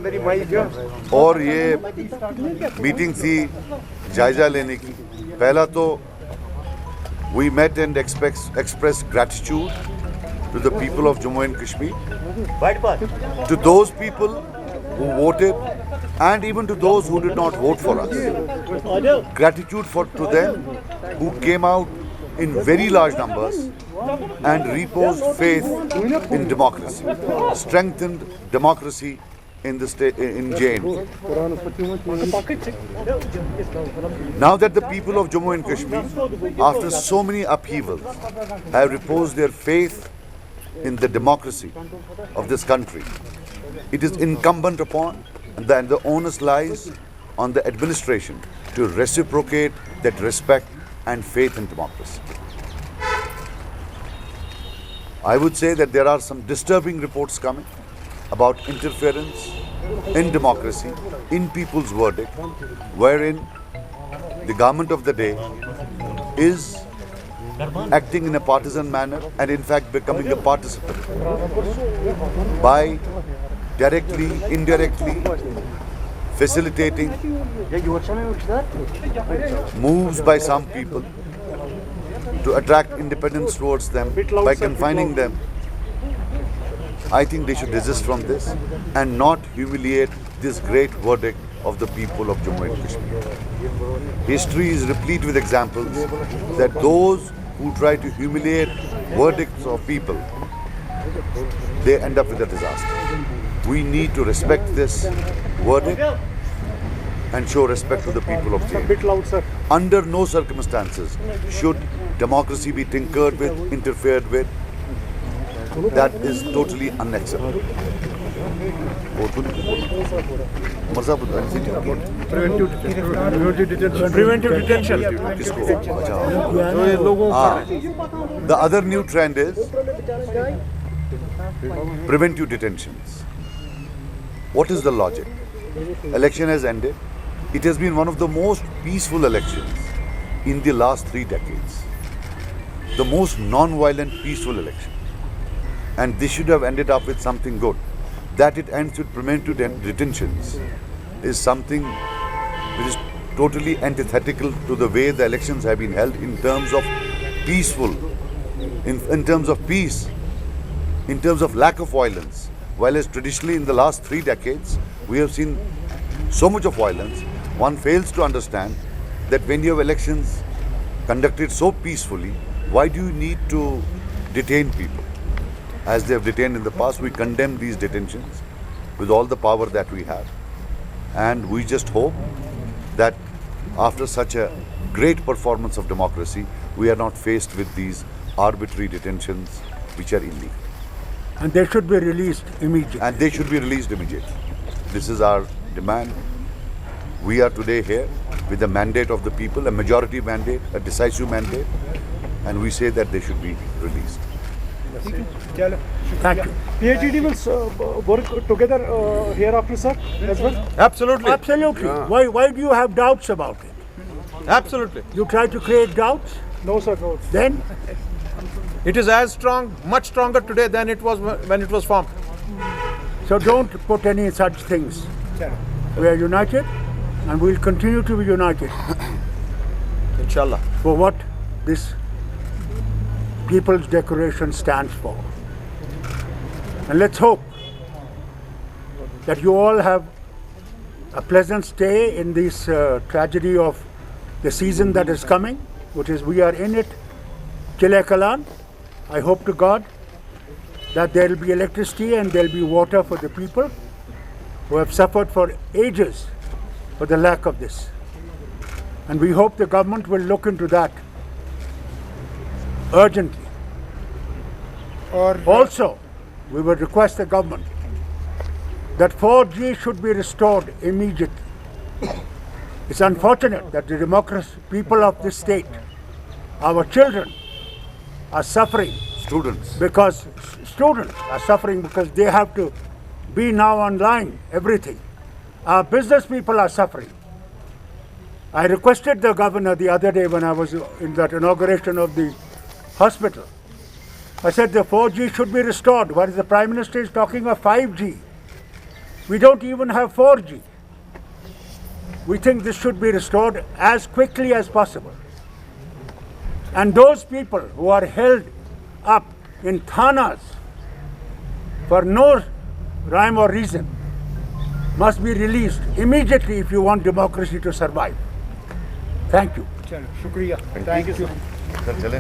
और ये मीटिंग थी जायजा लेने की। पहला तो we met and expressed gratitude to the people of Jammu and Kashmir, to those people who voted and even to those who did not vote for us. Gratitude to them who came out in very large numbers and reposed faith in democracy, strengthened democracy in the state, in JNK. Now that the people of Jammu and Kashmir, after so many upheavals, have reposed their faith in the democracy of this country, it is incumbent upon that the onus lies on the administration to reciprocate that respect and faith in democracy. I would say that there are some disturbing reports coming about interference in democracy, in people's verdict, wherein the government of the day is acting in a partisan manner and in fact becoming a participant by directly, indirectly facilitating moves by some people to attract independence towards them by confining them. I think they should desist from this and not humiliate this great verdict of the people of Jammu and Kashmir. History is replete with examples that those who try to humiliate verdicts of people, they end up with a disaster. We need to respect this verdict and show respect to the people of JNK. Under no circumstances should democracy be tinkered with, interfered with. That is totally unacceptable. Preventive detention. The other new trend is preventive detentions. What is the logic? Election has ended. It has been one of the most peaceful elections in the last 3 decades. The most non-violent, peaceful election. And this should have ended up with something good. That it ends with preventive detentions is something which is totally antithetical to the way the elections have been held in terms of peaceful, in terms of peace, in terms of lack of violence. While as traditionally in the last 3 decades, we have seen so much of violence, one fails to understand that when you have elections conducted so peacefully, why do you need to detain people? As they have detained in the past, we condemn these detentions with all the power that we have. And we just hope that after such a great performance of democracy, we are not faced with these arbitrary detentions which are illegal. And they should be released immediately. And they should be released immediately. This is our demand. We are today here with the mandate of the people, a majority mandate, a decisive mandate, and we say that they should be released. Thank you. PIGD will work together hereafter, sir, as well? Absolutely. Absolutely. Why do you have doubts about it? Absolutely. You try to create doubts? No, sir, no. Then It is as strong, much stronger today than it was when it was formed. so don't put any such things. We are united and we'll continue to be united Inshallah. for what this People's Declaration stands for. And let's hope that you all have a pleasant stay in this tragedy of the season that is coming, which is we are in it. Chile Kalan. I hope to God that there will be electricity and there will be water for the people who have suffered for ages for the lack of this. And we hope the government will look into that urgently. Also, we will request the government that 4G should be restored immediately. It's unfortunate that the democracy people of this state, our children, are suffering because students are suffering because they have to be now online, everything. Our business people are suffering. I requested the governor the other day when I was in that inauguration of the hospital. I said the 4G should be restored, whereas the Prime Minister is talking of 5G. We don't even have 4G. We think this should be restored as quickly as possible. And those people who are held up in thanas for no rhyme or reason must be released immediately if you want democracy to survive. Thank you. Shukriya. Thank you, sir. Sir, चलें।